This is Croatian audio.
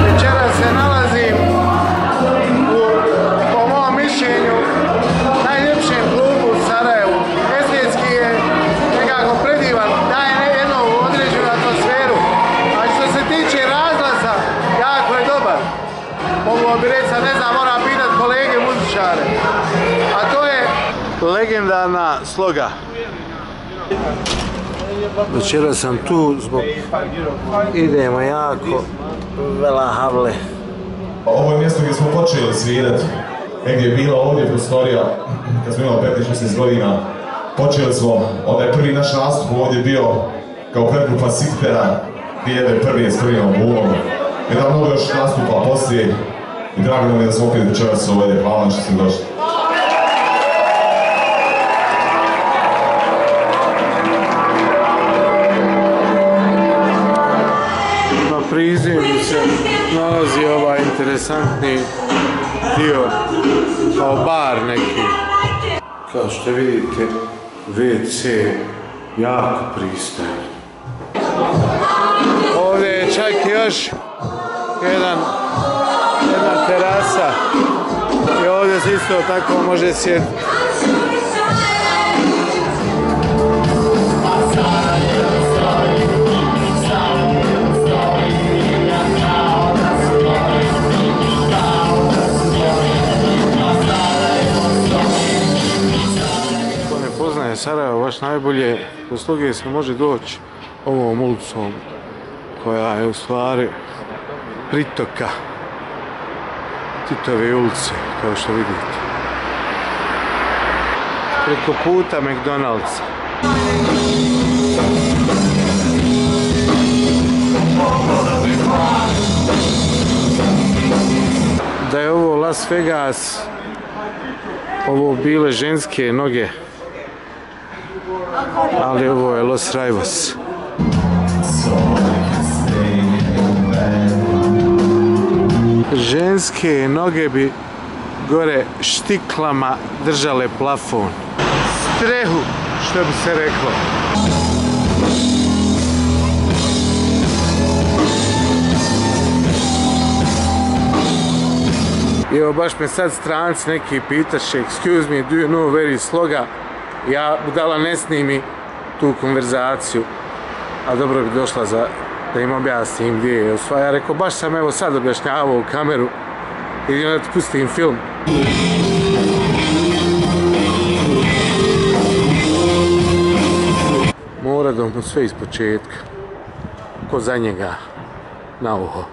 Večeras se nalazim u, po mom mišljenju, najljepšem klubu u Sarajevu. Estetski je nekako predivan, daje jednu određenu atmosferu. A što se tiče razglasa, jako je dobar. Mogu bi reći, ne znam, moram pitat kolege muzičare. A to je legendarna Sloga. Večeras sam tu zbog idemo jako vela havle. Ovo je mjesto gdje smo počeli svirati. Negdje je bila ovdje prostorija, kad smo imali 15-16 godina. Počeli smo, onda je prvi naš nastup ovdje bio kao predgrupa Siktera, gdje je prvi s prvim albumom. I da mnogo još nastupa poslije. I drago nam je da smo opet večeras ovdje. Hvala vam što ste došli. Na prizemlju se nalazi ovaj interesantni dio, kao bar neki. Kao što vidite, WC jako pristojan. Ovdje je čak još jedna terasa i ovdje se isto tako može sjediti. Ko ne poznaje Sarajevo baš najbolje, do Sloge se može doći ovom ulicom koja je u stvari pritoka Titove ulice, kao što vidite. Preko puta McDonald'sa. Da je ovo Las Vegas, ovo bile ženske noge, ali ovo je Los Rajvos. Ženske noge bi gore štiklama držale plafon. Strehu, što bi se reklo. I evo baš me sad stranci neki pitaše, excuse me, do you know where is Sloga? Ja budala ne snimi tu konverzaciju, a dobro bi došla da im objasnim gdje je. Ja rekao, baš sam evo sad objašnjavao u kameru i onda ti pustim film. Mora da mu sve iz početka, ko za njega, na uho.